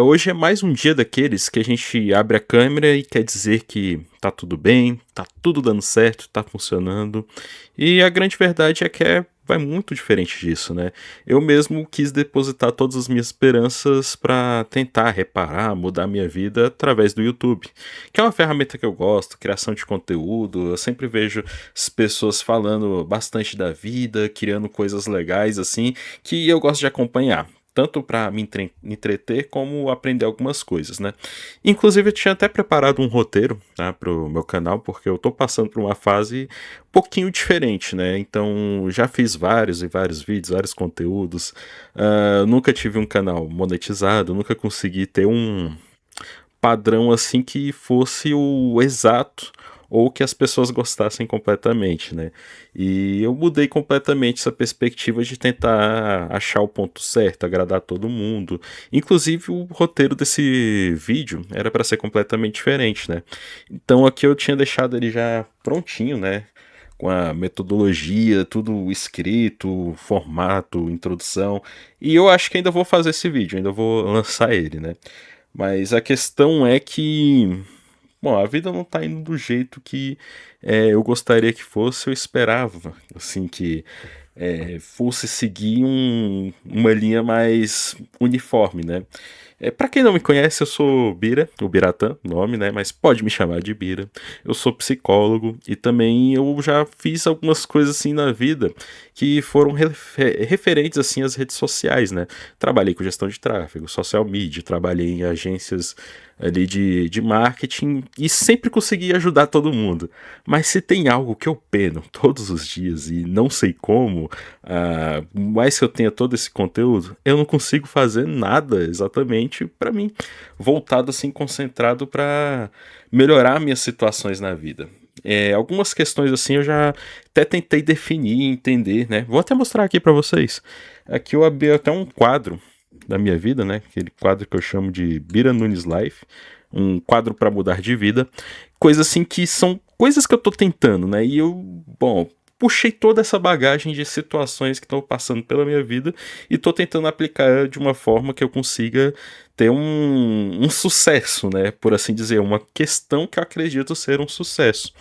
Hoje é mais um dia daqueles que a gente abre a câmera e quer dizer que tá tudo bem, tá tudo dando certo, tá funcionando. E a grande verdade é que vai muito diferente disso, né? Eu mesmo quis depositar todas as minhas esperanças pra tentar reparar, mudar minha vida através do YouTube, que é uma ferramenta que eu gosto, criação de conteúdo. Eu sempre vejo as pessoas falando bastante da vida, criando coisas legais assim, que eu gosto de acompanhar tanto para me entreter como aprender algumas coisas, né? Inclusive eu tinha até preparado um roteiro, tá, pro meu canal, porque eu tô passando por uma fase um pouquinho diferente, né? Então já fiz vários e vários vídeos, vários conteúdos. Nunca tive um canal monetizado, nunca consegui ter um padrão assim que fosse o exato ou que as pessoas gostassem completamente, né? E eu mudei completamente essa perspectiva de tentar achar o ponto certo, agradar todo mundo. Inclusive o roteiro desse vídeo era para ser completamente diferente, né? Então aqui eu tinha deixado ele já prontinho, né? Com a metodologia, tudo escrito, formato, introdução. E eu acho que ainda vou fazer esse vídeo, ainda vou lançar ele, né? Mas a questão é que, bom, a vida não tá indo do jeito que eu gostaria que fosse, eu esperava, assim, que fosse seguir uma linha mais uniforme, né? Para quem não me conhece, eu sou Bira, o Biratã, nome, né? Mas pode me chamar de Bira. Eu sou psicólogo e também eu já fiz algumas coisas assim na vida que foram referentes assim às redes sociais, né? Trabalhei com gestão de tráfego, social media, trabalhei em agências ali de marketing e sempre consegui ajudar todo mundo. Mas se tem algo que eu peno todos os dias e não sei como, mais que eu tenha todo esse conteúdo, eu não consigo fazer nada exatamente para mim, voltado assim, concentrado para melhorar minhas situações na vida. Algumas questões assim eu já até tentei definir, entender, né? Vou até mostrar aqui para vocês. Aqui eu abri até um quadro da minha vida, né? Aquele quadro que eu chamo de Bira Nunes Life, um quadro para mudar de vida, coisas assim que são coisas que eu tô tentando, né? E eu, bom, puxei toda essa bagagem de situações que estão passando pela minha vida e tô tentando aplicar de uma forma que eu consiga ter um sucesso, né? Por assim dizer, uma questão que eu acredito ser um sucesso.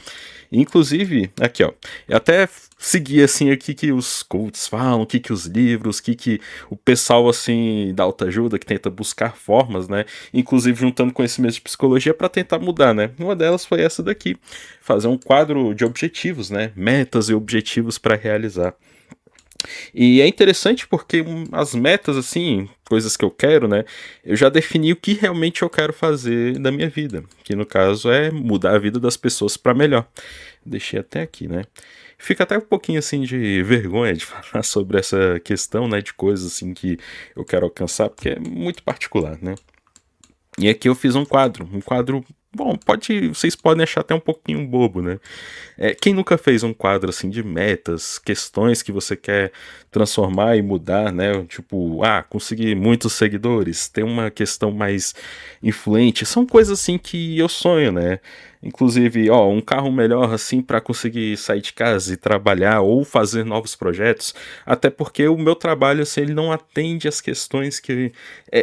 Inclusive, aqui ó, eu até segui assim aqui que os coaches falam, que os livros, que o pessoal assim da autoajuda que tenta buscar formas, né? Inclusive juntando conhecimentos de psicologia para tentar mudar, né? Uma delas foi essa daqui, fazer um quadro de objetivos, né? Metas e objetivos para realizar. E é interessante porque as metas, assim, coisas que eu quero, né? Eu já defini o que realmente eu quero fazer da minha vida, que no caso é mudar a vida das pessoas para melhor. Deixei até aqui, né? Fica até um pouquinho assim de vergonha de falar sobre essa questão, né, de coisas assim que eu quero alcançar, porque é muito particular, né? E aqui eu fiz um quadro, bom, vocês podem achar até um pouquinho bobo, né? Quem nunca fez um quadro assim de metas, questões que você quer transformar e mudar, né? Tipo, conseguir muitos seguidores, ter uma questão mais influente, são coisas assim que eu sonho, né? Inclusive, ó, um carro melhor assim para conseguir sair de casa e trabalhar ou fazer novos projetos, até porque o meu trabalho assim, ele não atende às questões que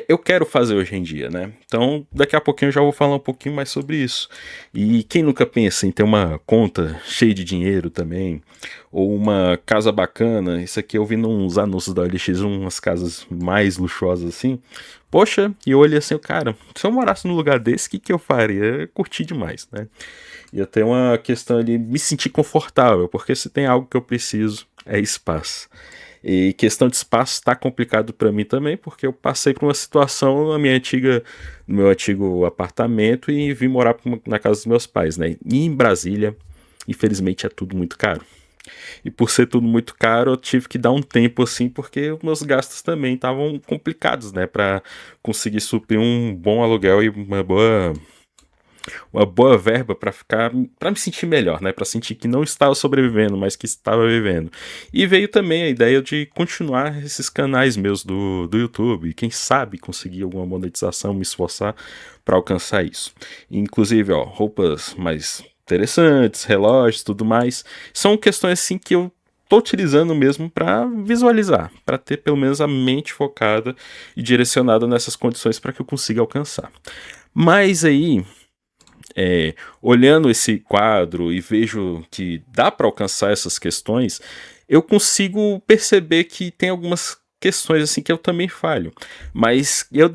eu quero fazer hoje em dia, né? Então, daqui a pouquinho eu já vou falar um pouquinho mais sobre isso. E quem nunca pensa em ter uma conta cheia de dinheiro também, ou uma casa bacana, isso aqui eu vi nos anúncios da OLX, umas casas mais luxuosas assim. Poxa, e eu olhei assim, cara, se eu morasse num lugar desse, o que eu faria? Eu ia curtir demais, né? Ia ter uma questão ali, me sentir confortável, porque se tem algo que eu preciso, é espaço. E questão de espaço tá complicado para mim também, porque eu passei por uma situação no meu antigo apartamento e vim morar na casa dos meus pais, né? E em Brasília, infelizmente é tudo muito caro. E por ser tudo muito caro, eu tive que dar um tempo assim, porque os meus gastos também estavam complicados, né, para conseguir suprir um bom aluguel e uma boa verba para me sentir melhor, né? Para sentir que não estava sobrevivendo, mas que estava vivendo. E veio também a ideia de continuar esses canais meus do YouTube, e quem sabe conseguir alguma monetização, me esforçar para alcançar isso. Inclusive, ó, roupas mais interessantes, relógios, tudo mais, são questões assim que eu tô utilizando mesmo para visualizar, para ter pelo menos a mente focada e direcionada nessas condições para que eu consiga alcançar. Mas aí, olhando esse quadro e vejo que dá para alcançar essas questões, eu consigo perceber que tem algumas questões assim que eu também falho. Mas eu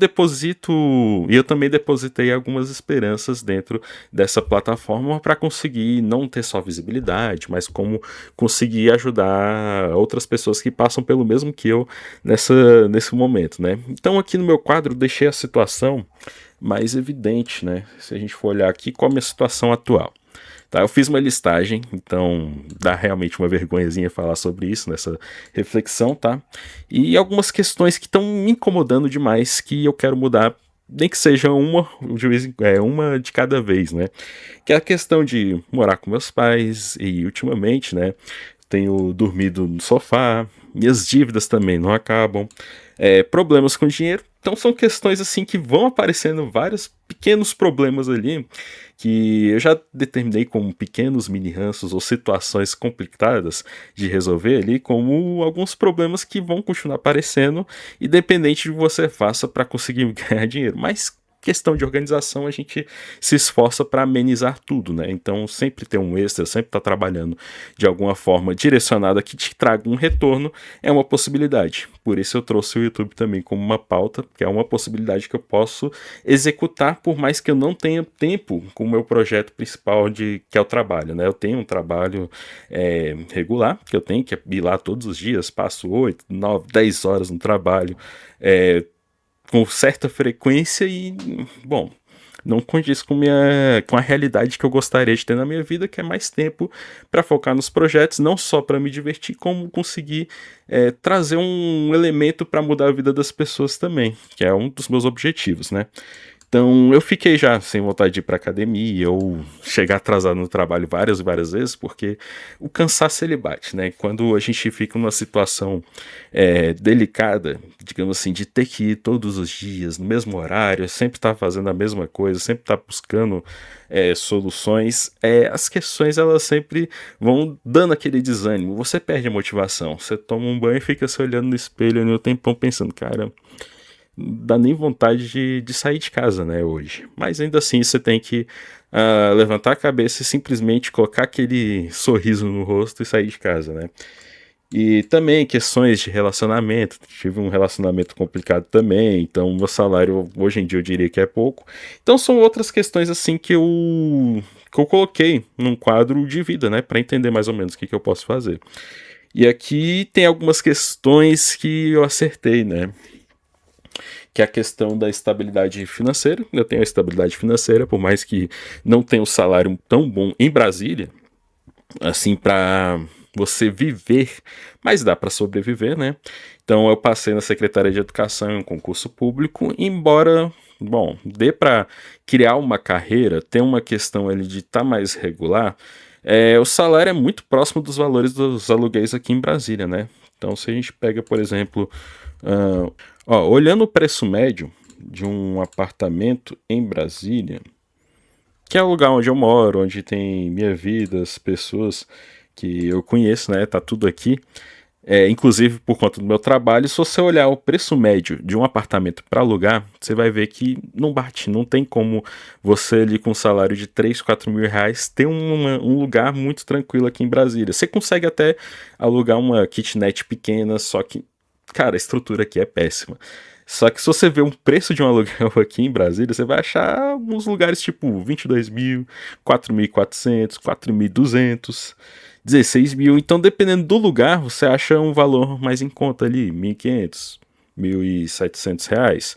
também depositei algumas esperanças dentro dessa plataforma para conseguir não ter só visibilidade, mas como conseguir ajudar outras pessoas que passam pelo mesmo que eu nesse momento, né? Então aqui no meu quadro eu deixei a situação mais evidente, né? Se a gente for olhar aqui, qual é a minha situação atual. Tá, eu fiz uma listagem, então dá realmente uma vergonhazinha falar sobre isso nessa reflexão, tá? E algumas questões que estão me incomodando demais que eu quero mudar, nem que seja uma de cada vez, né? Que é a questão de morar com meus pais e ultimamente, né? Tenho dormido no sofá, minhas dívidas também não acabam, problemas com dinheiro. Então são questões assim que vão aparecendo vários pequenos problemas ali que eu já determinei como pequenos mini ranços ou situações complicadas de resolver ali, como alguns problemas que vão continuar aparecendo, independente de você faça para conseguir ganhar dinheiro. Mas questão de organização, a gente se esforça para amenizar tudo, né? Então, sempre ter um extra, sempre estar trabalhando de alguma forma direcionada que te traga um retorno é uma possibilidade. Por isso eu trouxe o YouTube também como uma pauta, que é uma possibilidade que eu posso executar, por mais que eu não tenha tempo com o meu projeto principal que é o trabalho, né? Eu tenho um trabalho regular, que eu tenho que ir lá todos os dias, passo 8, 9, 10 horas no trabalho, com certa frequência e, bom, não condiz com a realidade que eu gostaria de ter na minha vida, que é mais tempo para focar nos projetos, não só para me divertir, como conseguir trazer um elemento para mudar a vida das pessoas também, que é um dos meus objetivos, né? Então eu fiquei já sem vontade de ir para academia ou chegar atrasado no trabalho várias e várias vezes, porque o cansaço ele bate, né? Quando a gente fica numa situação delicada, digamos assim, de ter que ir todos os dias no mesmo horário, sempre estar fazendo a mesma coisa, sempre estar buscando soluções, as questões elas sempre vão dando aquele desânimo, você perde a motivação, você toma um banho e fica se olhando no espelho no tempão pensando, cara, dá nem vontade de sair de casa, né, hoje. Mas ainda assim você tem que levantar a cabeça e simplesmente colocar aquele sorriso no rosto e sair de casa, né. E também questões de relacionamento, tive um relacionamento complicado também, então meu salário hoje em dia eu diria que é pouco. Então são outras questões assim que eu coloquei num quadro de vida, né, para entender mais ou menos o que eu posso fazer. E aqui tem algumas questões que eu acertei, né, que é a questão da estabilidade financeira. Eu tenho a estabilidade financeira, por mais que não tenha um salário tão bom em Brasília, assim, para você viver, mas dá para sobreviver, né? Então eu passei na Secretaria de Educação em um concurso público, embora, bom, dê para criar uma carreira, ter uma questão ali de estar mais regular, o salário é muito próximo dos valores dos aluguéis aqui em Brasília, né? Então se a gente pega, por exemplo, olhando o preço médio de um apartamento em Brasília, que é o lugar onde eu moro, onde tem minha vida, as pessoas que eu conheço, né? Tá tudo aqui. Inclusive por conta do meu trabalho, se você olhar o preço médio de um apartamento para alugar, você vai ver que não bate, não tem como você ali com um salário de 3, 4 mil reais ter um lugar muito tranquilo aqui em Brasília. Você consegue até alugar uma kitnet pequena, só que, cara, a estrutura aqui é péssima. Só que se você vê um preço de um aluguel aqui em Brasília, você vai achar alguns lugares tipo 22 mil, 4.400, 4.200, 16 mil. Então, dependendo do lugar, você acha um valor mais em conta ali, 1.500, 1.700 reais.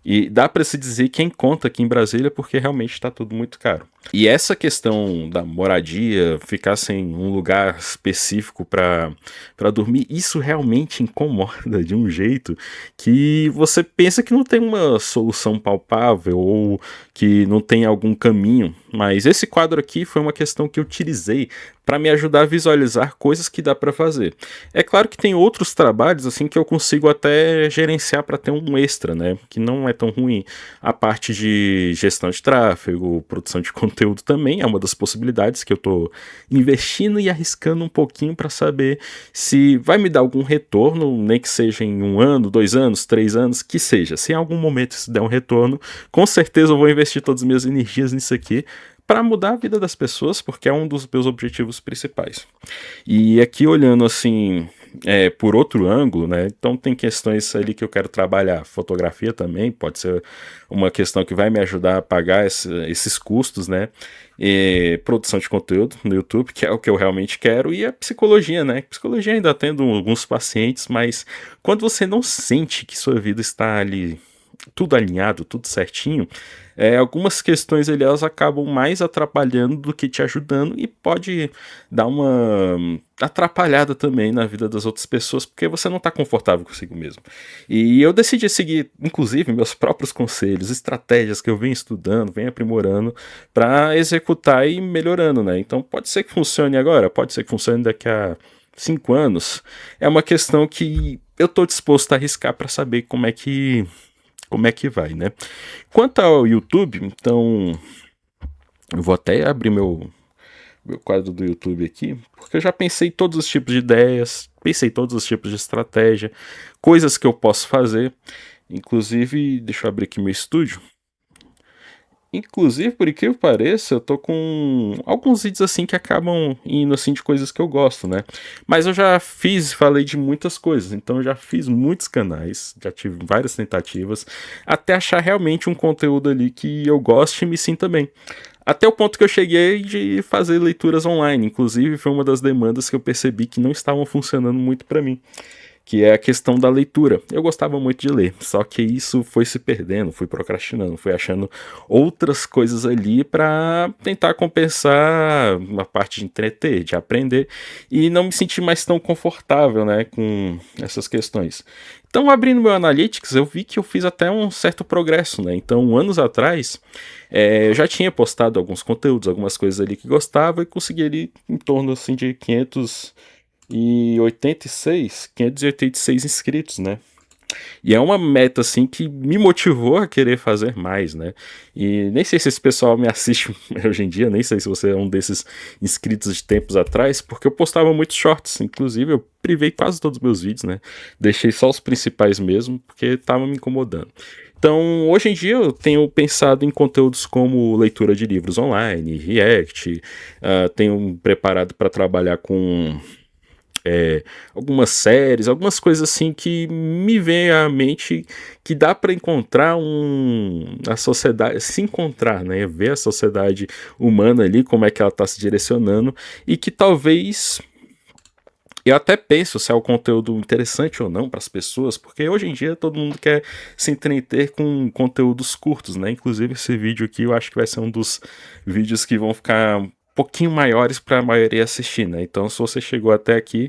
E dá para se dizer que é em conta aqui em Brasília porque realmente está tudo muito caro. E essa questão da moradia, ficar sem um lugar específico para dormir, isso realmente incomoda de um jeito que você pensa que não tem uma solução palpável ou que não tem algum caminho. Mas esse quadro aqui foi uma questão que eu utilizei para me ajudar a visualizar coisas que dá para fazer. É claro que tem outros trabalhos assim que eu consigo até gerenciar para ter um extra, né? Que não é tão ruim. A parte de gestão de tráfego, produção de conteúdo, conteúdo também é uma das possibilidades que eu tô investindo e arriscando um pouquinho para saber se vai me dar algum retorno, nem que seja em 1 ano, 2 anos, 3 anos, que seja. Se em algum momento isso der um retorno, com certeza eu vou investir todas as minhas energias nisso aqui para mudar a vida das pessoas, porque é um dos meus objetivos principais. E aqui olhando assim, por outro ângulo, né? Então tem questões ali que eu quero trabalhar. Fotografia também pode ser uma questão que vai me ajudar a pagar esses custos, né? E produção de conteúdo no YouTube, que é o que eu realmente quero, e a psicologia, né? Psicologia ainda tendo alguns pacientes, mas quando você não sente que sua vida está ali tudo alinhado, tudo certinho, algumas questões ali elas acabam mais atrapalhando do que te ajudando e pode dar uma atrapalhada também na vida das outras pessoas, porque você não está confortável consigo mesmo. E eu decidi seguir, inclusive, meus próprios conselhos, estratégias que eu venho estudando, venho aprimorando para executar e melhorando, né? Então pode ser que funcione agora, pode ser que funcione daqui a 5 anos. É uma questão que eu estou disposto a arriscar para saber como é que vai, né? Quanto ao YouTube, então eu vou até abrir meu quadro do YouTube aqui, porque eu já pensei em todos os tipos de ideias, pensei em todos os tipos de estratégia, coisas que eu posso fazer. Inclusive, deixa eu abrir aqui meu estúdio. Inclusive, por incrível que pareça, eu tô com alguns vídeos assim que acabam indo assim de coisas que eu gosto, né? Mas eu já falei de muitas coisas, então eu já fiz muitos canais, já tive várias tentativas, até achar realmente um conteúdo ali que eu goste e me sinta bem. Até o ponto que eu cheguei de fazer leituras online, inclusive foi uma das demandas que eu percebi que não estavam funcionando muito para mim, que é a questão da leitura. Eu gostava muito de ler, só que isso foi se perdendo, fui procrastinando, fui achando outras coisas ali para tentar compensar uma parte de entreter, de aprender e não me sentir mais tão confortável, né, com essas questões. Então, abrindo meu Analytics, eu vi que eu fiz até um certo progresso, né? Então, anos atrás, eu já tinha postado alguns conteúdos, algumas coisas ali que gostava e consegui ali em torno assim de 586 inscritos, né? E é uma meta, assim, que me motivou a querer fazer mais, né? E nem sei se esse pessoal me assiste hoje em dia, nem sei se você é um desses inscritos de tempos atrás, porque eu postava muitos shorts, inclusive eu privei quase todos os meus vídeos, né? Deixei só os principais mesmo, porque tava me incomodando. Então, hoje em dia eu tenho pensado em conteúdos como leitura de livros online, React, tenho preparado para trabalhar com algumas séries, algumas coisas assim que me vem à mente que dá para encontrar a sociedade, se encontrar, né, ver a sociedade humana ali, como é que ela está se direcionando e que talvez eu até penso se é um conteúdo interessante ou não para as pessoas, porque hoje em dia todo mundo quer se entreter com conteúdos curtos, né? Inclusive esse vídeo aqui eu acho que vai ser um dos vídeos que vão ficar um pouquinho maiores para a maioria assistir, né? Então se você chegou até aqui,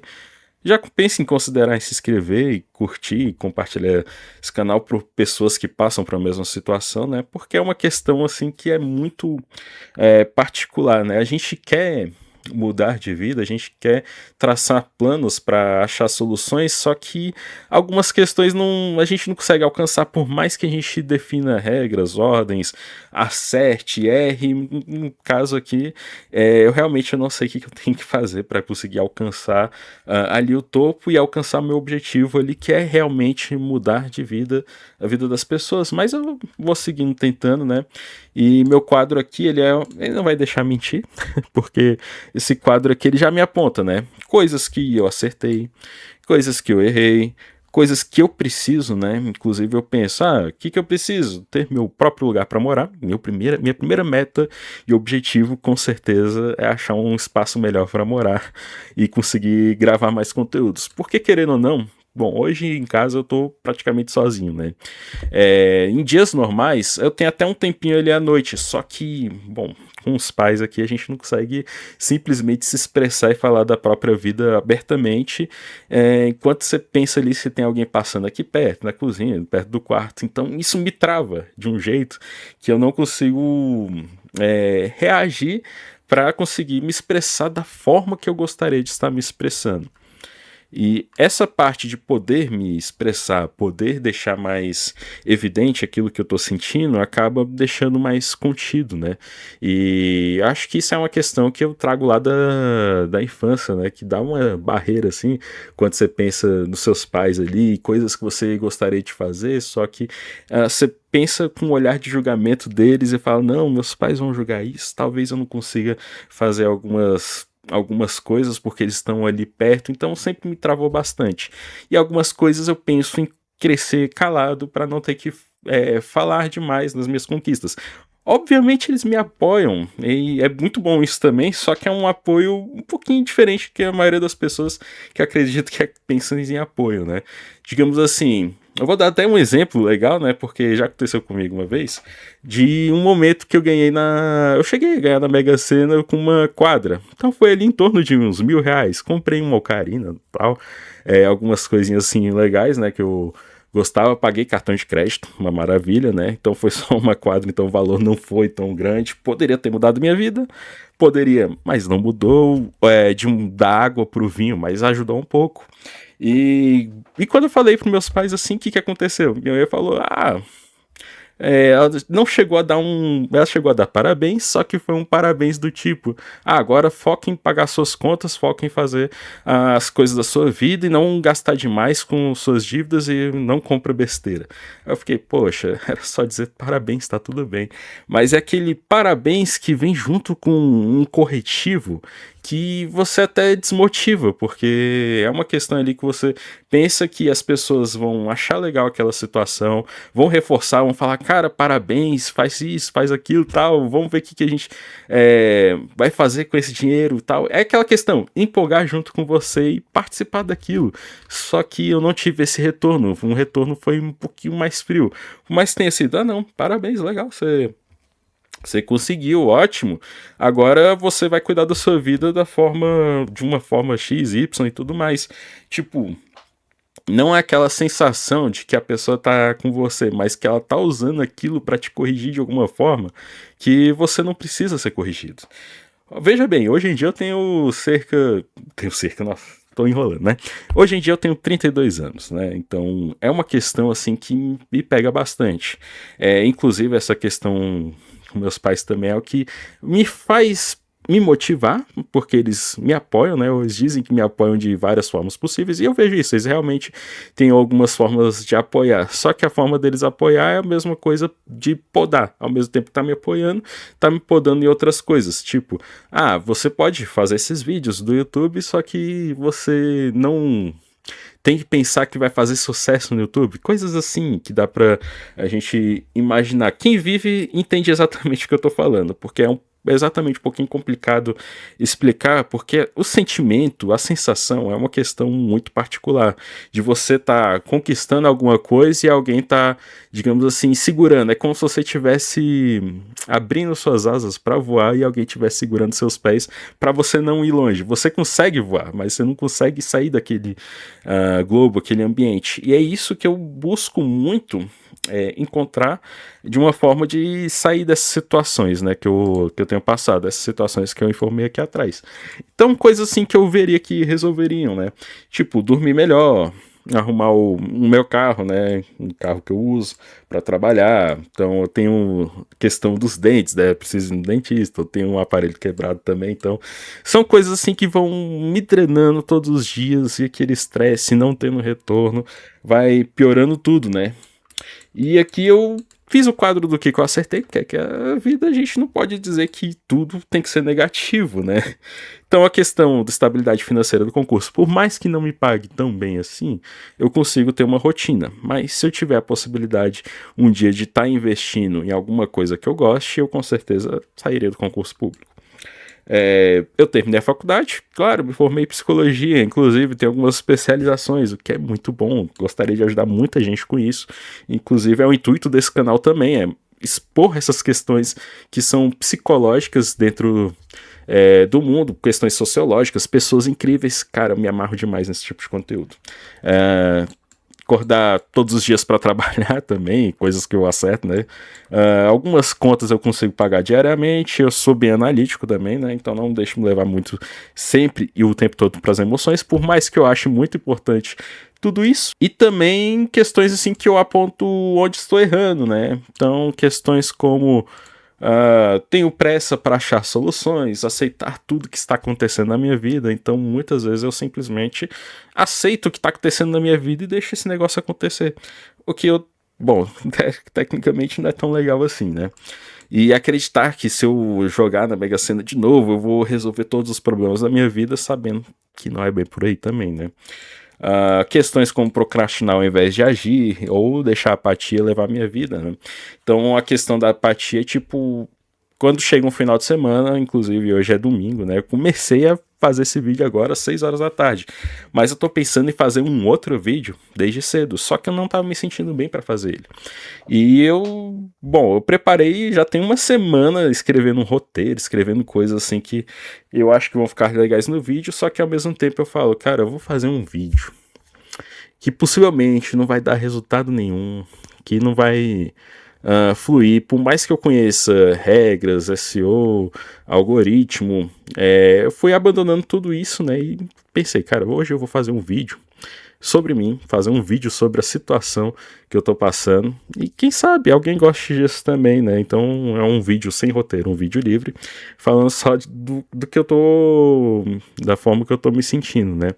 já pense em considerar em se inscrever e curtir e compartilhar esse canal para pessoas que passam para a mesma situação, né? Porque é uma questão assim que é muito particular, né? A gente quer mudar de vida, a gente quer traçar planos para achar soluções, só que algumas questões a gente não consegue alcançar por mais que a gente defina regras, ordens, acerte, erre. No caso aqui, eu realmente não sei o que eu tenho que fazer para conseguir alcançar ali o topo e alcançar meu objetivo ali, que é realmente mudar de vida, a vida das pessoas. Mas eu vou seguindo tentando, né? E meu quadro aqui, ele não vai deixar mentir, porque esse quadro aqui ele já me aponta, né? Coisas que eu acertei, coisas que eu errei, coisas que eu preciso, né? Inclusive eu penso, o que eu preciso? Ter meu próprio lugar para morar. Minha primeira meta e objetivo, com certeza, é achar um espaço melhor para morar e conseguir gravar mais conteúdos. Porque, querendo ou não, bom, hoje em casa eu tô praticamente sozinho, né? Em dias normais, eu tenho até um tempinho ali à noite, só que, bom, com os pais aqui a gente não consegue simplesmente se expressar e falar da própria vida abertamente, enquanto você pensa ali se tem alguém passando aqui perto, na cozinha, perto do quarto. Então isso me trava de um jeito que eu não consigo reagir para conseguir me expressar da forma que eu gostaria de estar me expressando. E essa parte de poder me expressar, poder deixar mais evidente aquilo que eu tô sentindo, acaba deixando mais contido, né? E acho que isso é uma questão que eu trago lá da infância, né? Que dá uma barreira, assim, quando você pensa nos seus pais ali, coisas que você gostaria de fazer, só que você pensa com um olhar de julgamento deles e fala, não, meus pais vão julgar isso, talvez eu não consiga fazer algumas coisas porque eles estão ali perto, então sempre me travou bastante. E algumas coisas eu penso em crescer calado para não ter que falar demais nas minhas conquistas. Obviamente eles me apoiam, e é muito bom isso também, só que é um apoio um pouquinho diferente que a maioria das pessoas que acredito que pensam em apoio, né? Digamos assim, eu vou dar até um exemplo legal, né? Porque já aconteceu comigo uma vez, de um momento que eu ganhei eu cheguei a ganhar na Mega Sena com uma quadra. Então foi ali em torno de uns R$ 1.000. Comprei uma ocarina e tal, algumas coisinhas assim legais, né? Que eu gostava, paguei cartão de crédito, uma maravilha, né? Então foi só uma quadra, então o valor não foi tão grande. Poderia ter mudado minha vida, poderia, mas não mudou. Da água pro vinho, mas ajudou um pouco. E quando eu falei pros meus pais assim, o que aconteceu? Minha mãe falou, ela não chegou a dar ela chegou a dar parabéns, só que foi um parabéns do tipo, agora foca em pagar suas contas, foca em fazer as coisas da sua vida e não gastar demais com suas dívidas e não compra besteira. Eu fiquei, poxa, era só dizer parabéns, tá tudo bem. Mas é aquele parabéns que vem junto com um corretivo que você até desmotiva, porque é uma questão ali que você pensa que as pessoas vão achar legal aquela situação, vão reforçar, vão falar, cara, parabéns, faz isso, faz aquilo, tal, vamos ver o que a gente vai fazer com esse dinheiro, tal. É aquela questão, empolgar junto com você e participar daquilo. Só que eu não tive esse retorno, um retorno foi um pouquinho mais frio. Mas tenha sido, não, parabéns, legal, você conseguiu, ótimo. Agora você vai cuidar da sua vida de uma forma X, Y e tudo mais. Tipo, não é aquela sensação de que a pessoa tá com você, mas que ela tá usando aquilo para te corrigir de alguma forma que você não precisa ser corrigido. Veja bem, hoje em dia eu nossa, tô enrolando, né? Hoje em dia eu tenho 32 anos, né? Então é uma questão assim que me pega bastante. Inclusive essa questão com meus pais também é o que me faz me motivar, porque eles me apoiam, né? Eles dizem que me apoiam de várias formas possíveis, e eu vejo isso, eles realmente têm algumas formas de apoiar, só que a forma deles apoiar é a mesma coisa de podar, ao mesmo tempo que tá me apoiando, tá me podando em outras coisas, tipo, você pode fazer esses vídeos do YouTube, só que você não tem que pensar que vai fazer sucesso no YouTube, coisas assim que dá pra a gente imaginar. Quem vive entende exatamente o que eu tô falando, porque é exatamente um pouquinho complicado explicar, porque o sentimento, a sensação é uma questão muito particular, de você tá conquistando alguma coisa e alguém tá, digamos assim, segurando. É como se você estivesse abrindo suas asas para voar e alguém estivesse segurando seus pés para você não ir longe. Você consegue voar, mas você não consegue sair daquele globo, aquele ambiente. E é isso que eu busco muito encontrar de uma forma de sair dessas situações, né, que eu tenho passado, essas situações que eu informei aqui atrás. Então, coisas assim que eu veria que resolveriam, né, tipo, dormir melhor, arrumar o meu carro, né, um carro que eu uso para trabalhar. Então eu tenho questão dos dentes, né, preciso de um dentista, eu tenho um aparelho quebrado também, então são coisas assim que vão me drenando todos os dias, e aquele estresse não tendo retorno vai piorando tudo, né. E aqui eu fiz o quadro do que eu acertei, que é que a vida a gente não pode dizer que tudo tem que ser negativo, né? Então a questão da estabilidade financeira do concurso, por mais que não me pague tão bem assim, eu consigo ter uma rotina. Mas se eu tiver a possibilidade um dia de estar investindo em alguma coisa que eu goste, eu com certeza sairia do concurso público. Eu terminei a faculdade, claro, me formei em psicologia, inclusive tem algumas especializações, o que é muito bom, gostaria de ajudar muita gente com isso, inclusive é o intuito desse canal também, é expor essas questões que são psicológicas dentro do mundo, questões sociológicas, pessoas incríveis, cara, eu me amarro demais nesse tipo de conteúdo. acordar todos os dias para trabalhar também, coisas que eu acerto, né? Algumas contas eu consigo pagar diariamente, eu sou bem analítico também, né? Então não deixo me levar muito sempre e o tempo todo para as emoções, por mais que eu ache muito importante tudo isso. E também questões assim que eu aponto onde estou errando, né? Então questões como tenho pressa para achar soluções, aceitar tudo que está acontecendo na minha vida, então muitas vezes eu simplesmente aceito o que está acontecendo na minha vida e deixo esse negócio acontecer. O que bom, tecnicamente não é tão legal assim, né? E acreditar que se eu jogar na Mega Sena de novo, eu vou resolver todos os problemas da minha vida, sabendo que não é bem por aí também, né? Questões como procrastinar ao invés de agir, ou deixar a apatia levar a minha vida, né? Então a questão da apatia é tipo, quando chega um final de semana, inclusive hoje é domingo, né? Eu comecei a fazer esse vídeo agora às 6 horas da tarde, mas eu tô pensando em fazer um outro vídeo desde cedo, só que eu não tava me sentindo bem para fazer ele. E eu preparei já tem uma semana escrevendo um roteiro, escrevendo coisas assim que eu acho que vão ficar legais no vídeo, só que ao mesmo tempo eu falo, cara, eu vou fazer um vídeo que possivelmente não vai dar resultado nenhum, que não vai fluir, por mais que eu conheça regras, SEO, algoritmo, eu fui abandonando tudo isso, né, e pensei, cara, hoje eu vou fazer um vídeo sobre mim, fazer um vídeo sobre a situação que eu tô passando, e quem sabe alguém goste disso também, né, então é um vídeo sem roteiro, um vídeo livre, falando só do que eu tô, da forma que eu tô me sentindo, né,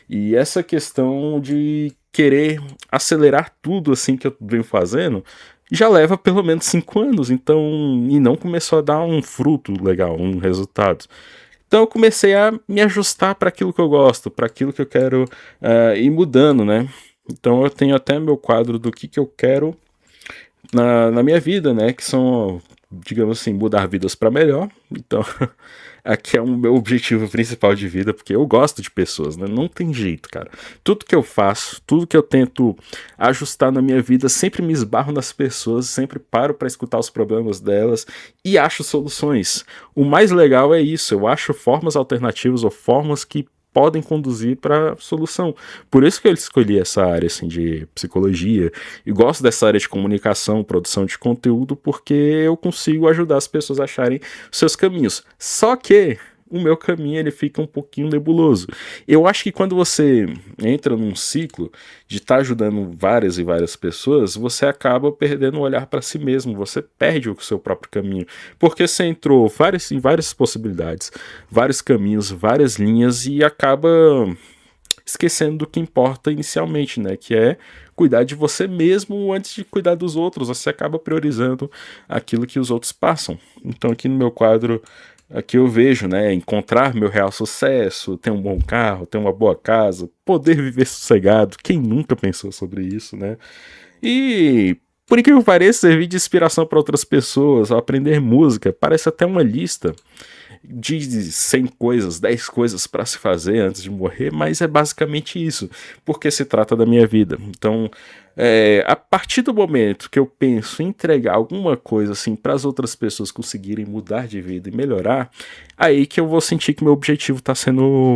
e essa questão de querer acelerar tudo assim que eu venho fazendo, já leva pelo menos 5 anos, então, e não começou a dar um fruto legal, um resultado. Então eu comecei a me ajustar para aquilo que eu gosto, para aquilo que eu quero ir mudando, né? Então eu tenho até meu quadro do que eu quero na minha vida, né? Que são, digamos assim, mudar vidas para melhor. Então aqui é o meu objetivo principal de vida, porque eu gosto de pessoas, né? Não tem jeito, cara. Tudo que eu faço, tudo que eu tento ajustar na minha vida, sempre me esbarro nas pessoas, sempre paro para escutar os problemas delas e acho soluções. O mais legal é isso, eu acho formas alternativas ou formas que podem conduzir para solução. Por isso que eu escolhi essa área assim, de psicologia e gosto dessa área de comunicação, produção de conteúdo, porque eu consigo ajudar as pessoas a acharem seus caminhos. Só que o meu caminho ele fica um pouquinho nebuloso. Eu acho que quando você entra num ciclo de estar ajudando várias e várias pessoas, você acaba perdendo o olhar para si mesmo, você perde o seu próprio caminho, porque você entrou em várias possibilidades, vários caminhos, várias linhas e acaba esquecendo do que importa inicialmente, né, que é cuidar de você mesmo antes de cuidar dos outros. Você acaba priorizando aquilo que os outros passam. Então aqui no meu quadro aqui eu vejo, né, encontrar meu real sucesso, ter um bom carro, ter uma boa casa, poder viver sossegado. Quem nunca pensou sobre isso, né? E por incrível que pareça, servir de inspiração para outras pessoas, aprender música, parece até uma lista de 100 coisas, 10 coisas para se fazer antes de morrer, mas é basicamente isso, porque se trata da minha vida. Então, a partir do momento que eu penso em entregar alguma coisa assim para as outras pessoas conseguirem mudar de vida e melhorar, aí que eu vou sentir que meu objetivo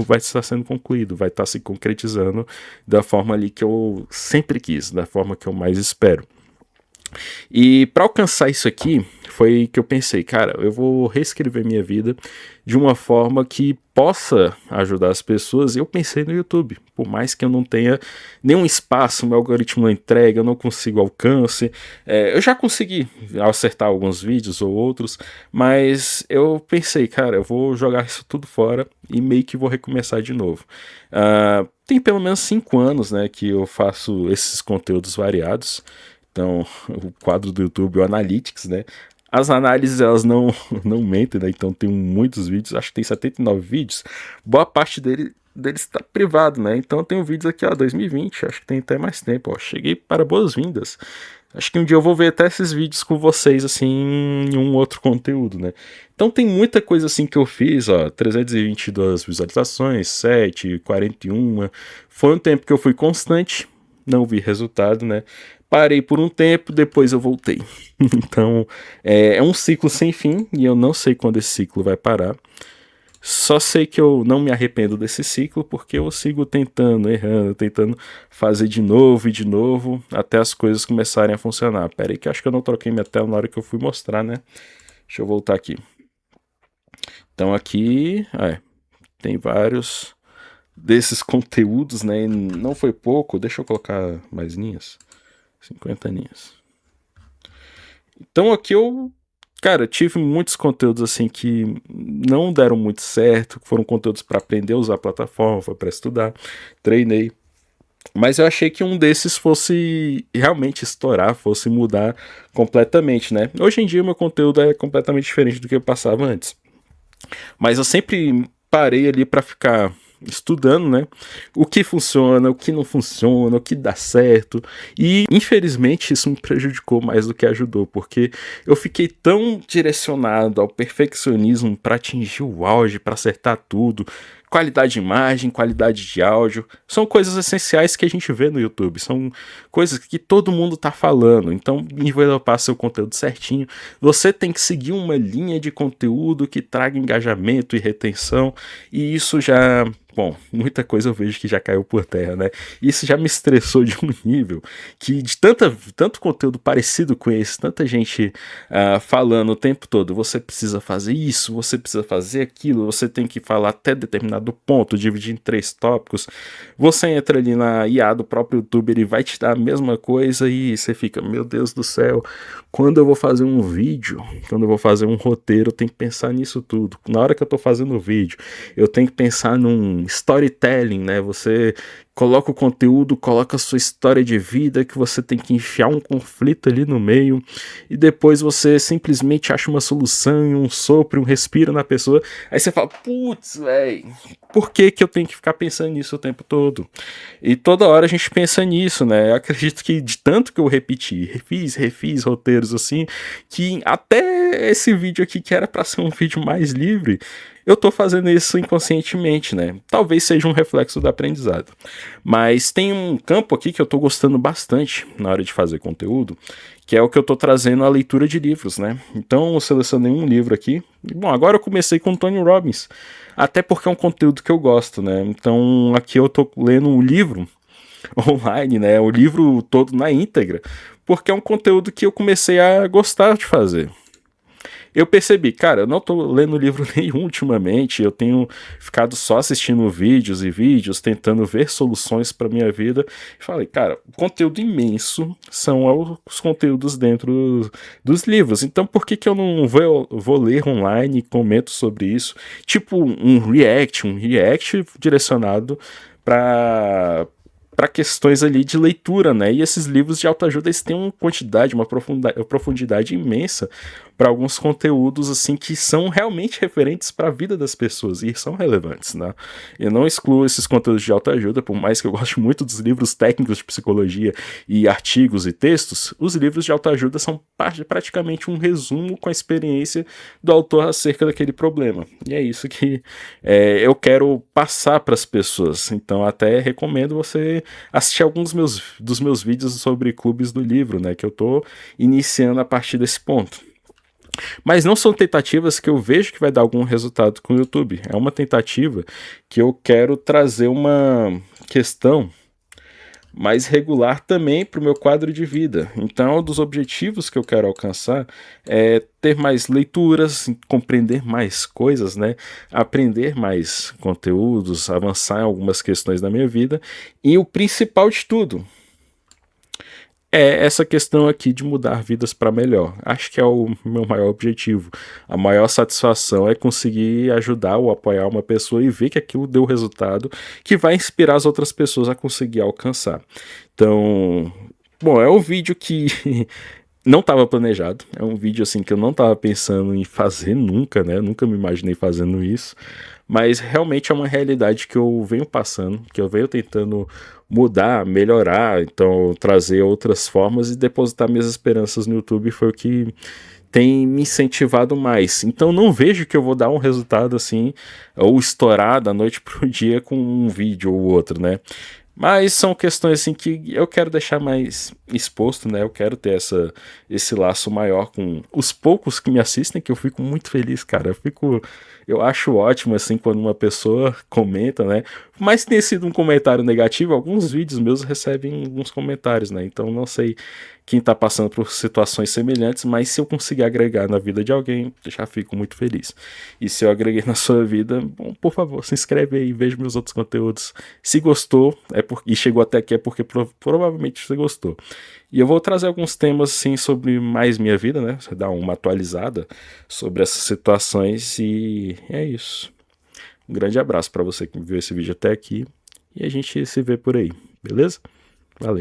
vai estar sendo concluído, vai estar se concretizando da forma ali que eu sempre quis, da forma que eu mais espero. E para alcançar isso aqui, foi que eu pensei, cara, eu vou reescrever minha vida de uma forma que possa ajudar as pessoas. E eu pensei no YouTube, por mais que eu não tenha nenhum espaço, meu algoritmo não entrega, eu não consigo alcance. Eu já consegui acertar alguns vídeos ou outros, mas eu pensei, cara, eu vou jogar isso tudo fora e meio que vou recomeçar de novo. Tem pelo menos 5 anos, né, que eu faço esses conteúdos variados. Então, o quadro do YouTube, o Analytics, né? As análises, elas não mentem, né? Então, tem muitos vídeos, acho que tem 79 vídeos. Boa parte deles está privado, né? Então, eu tenho vídeos aqui, ó, 2020, acho que tem até mais tempo, ó. Cheguei para boas-vindas. Acho que um dia eu vou ver até esses vídeos com vocês, assim, em um outro conteúdo, né? Então, tem muita coisa, assim, que eu fiz, ó. 322 visualizações, 7, 41. Foi um tempo que eu fui constante, não vi resultado, né? Parei por um tempo, depois eu voltei. Então, é um ciclo sem fim e eu não sei quando esse ciclo vai parar. Só sei que eu não me arrependo desse ciclo porque eu sigo tentando, errando, tentando fazer de novo e de novo até as coisas começarem a funcionar. Pera aí que acho que eu não troquei minha tela na hora que eu fui mostrar, né? Deixa eu voltar aqui. Então aqui, tem vários desses conteúdos, né? E não foi pouco, deixa eu colocar mais linhas. 50 linhas. Então aqui eu, cara, tive muitos conteúdos assim que não deram muito certo, foram conteúdos para aprender a usar a plataforma, foi para estudar, treinei. Mas eu achei que um desses fosse realmente estourar, fosse mudar completamente, né? Hoje em dia meu conteúdo é completamente diferente do que eu passava antes. Mas eu sempre parei ali para ficar estudando, né? O que funciona, o que não funciona, o que dá certo. E infelizmente isso me prejudicou mais do que ajudou, porque eu fiquei tão direcionado ao perfeccionismo para atingir o auge, para acertar tudo. Qualidade de imagem, qualidade de áudio, são coisas essenciais que a gente vê no YouTube, são coisas que todo mundo tá falando. Então, envelopar seu conteúdo certinho, você tem que seguir uma linha de conteúdo que traga engajamento e retenção, e isso já, bom, muita coisa eu vejo que já caiu por terra, né? Isso já me estressou de um nível que de tanto conteúdo parecido com esse, tanta gente falando o tempo todo, você precisa fazer isso, você precisa fazer aquilo, você tem que falar até determinado ponto, dividir em 3 tópicos. Você entra ali na IA do próprio YouTube, ele vai te dar a mesma coisa e você fica, meu Deus do céu, quando eu vou fazer um vídeo, quando eu vou fazer um roteiro, eu tenho que pensar nisso tudo. Na hora que eu tô fazendo o vídeo, eu tenho que pensar num storytelling, né? Você coloca o conteúdo, coloca a sua história de vida, que você tem que enfiar um conflito ali no meio, e depois você simplesmente acha uma solução, um sopro, um respiro na pessoa, aí você fala, putz, velho, por que que eu tenho que ficar pensando nisso o tempo todo? E toda hora a gente pensa nisso, né? Eu acredito que de tanto que eu repeti, refiz roteiros assim, que até esse vídeo aqui, que era pra ser um vídeo mais livre, eu tô fazendo isso inconscientemente, né? Talvez seja um reflexo do aprendizado. Mas tem um campo aqui que eu tô gostando bastante na hora de fazer conteúdo, que é o que eu tô trazendo a leitura de livros, né? Então eu selecionei um livro aqui. Bom, agora eu comecei com Tony Robbins, até porque é um conteúdo que eu gosto, né? Então aqui eu tô lendo um livro online, né? O livro todo na íntegra, porque é um conteúdo que eu comecei a gostar de fazer. Eu percebi, cara, eu não tô lendo livro nenhum ultimamente, eu tenho ficado só assistindo vídeos e vídeos, tentando ver soluções para minha vida. E falei, cara, conteúdo imenso são os conteúdos dentro dos livros. Então por que que eu não vou ler online e comento sobre isso? Tipo um react direcionado para questões ali de leitura, né? E esses livros de autoajuda, eles têm uma quantidade, uma profundidade imensa para alguns conteúdos assim que são realmente referentes para a vida das pessoas e são relevantes, né? Eu não excluo esses conteúdos de autoajuda, por mais que eu goste muito dos livros técnicos de psicologia e artigos e textos, os livros de autoajuda são praticamente um resumo com a experiência do autor acerca daquele problema. E é isso que eu quero passar para as pessoas. Então até recomendo você assistir alguns dos meus vídeos sobre clubes do livro, né? Que eu tô iniciando a partir desse ponto. Mas não são tentativas que eu vejo que vai dar algum resultado com o YouTube. É uma tentativa que eu quero trazer uma questão mais regular também para o meu quadro de vida. Então, um dos objetivos que eu quero alcançar é ter mais leituras, compreender mais coisas, né? Aprender mais conteúdos, avançar em algumas questões da minha vida. E o principal de tudo é essa questão aqui de mudar vidas para melhor. Acho que é o meu maior objetivo. A maior satisfação é conseguir ajudar ou apoiar uma pessoa e ver que aquilo deu resultado que vai inspirar as outras pessoas a conseguir alcançar. Então, bom, é um vídeo que não estava planejado. É um vídeo assim que eu não estava pensando em fazer nunca, né? Eu nunca me imaginei fazendo isso. Mas realmente é uma realidade que eu venho passando, que eu venho tentando mudar, melhorar, então trazer outras formas e depositar minhas esperanças no YouTube foi o que tem me incentivado mais. Então não vejo que eu vou dar um resultado assim, ou estourar da noite pro dia com um vídeo ou outro, né? Mas são questões assim que eu quero deixar mais exposto, né? Eu quero ter esse laço maior com os poucos que me assistem, que eu fico muito feliz, cara. Eu acho ótimo assim quando uma pessoa comenta, né? Mas tenha sido um comentário negativo, alguns vídeos meus recebem alguns comentários, né? Então não sei quem tá passando por situações semelhantes, mas se eu conseguir agregar na vida de alguém, já fico muito feliz. E se eu agreguei na sua vida, bom, por favor, se inscreve aí, veja meus outros conteúdos. Se gostou, e chegou até aqui é porque provavelmente você gostou. E eu vou trazer alguns temas assim sobre mais minha vida, né? Você dar uma atualizada sobre essas situações e é isso. Um grande abraço para você que viu esse vídeo até aqui e a gente se vê por aí, beleza? Valeu.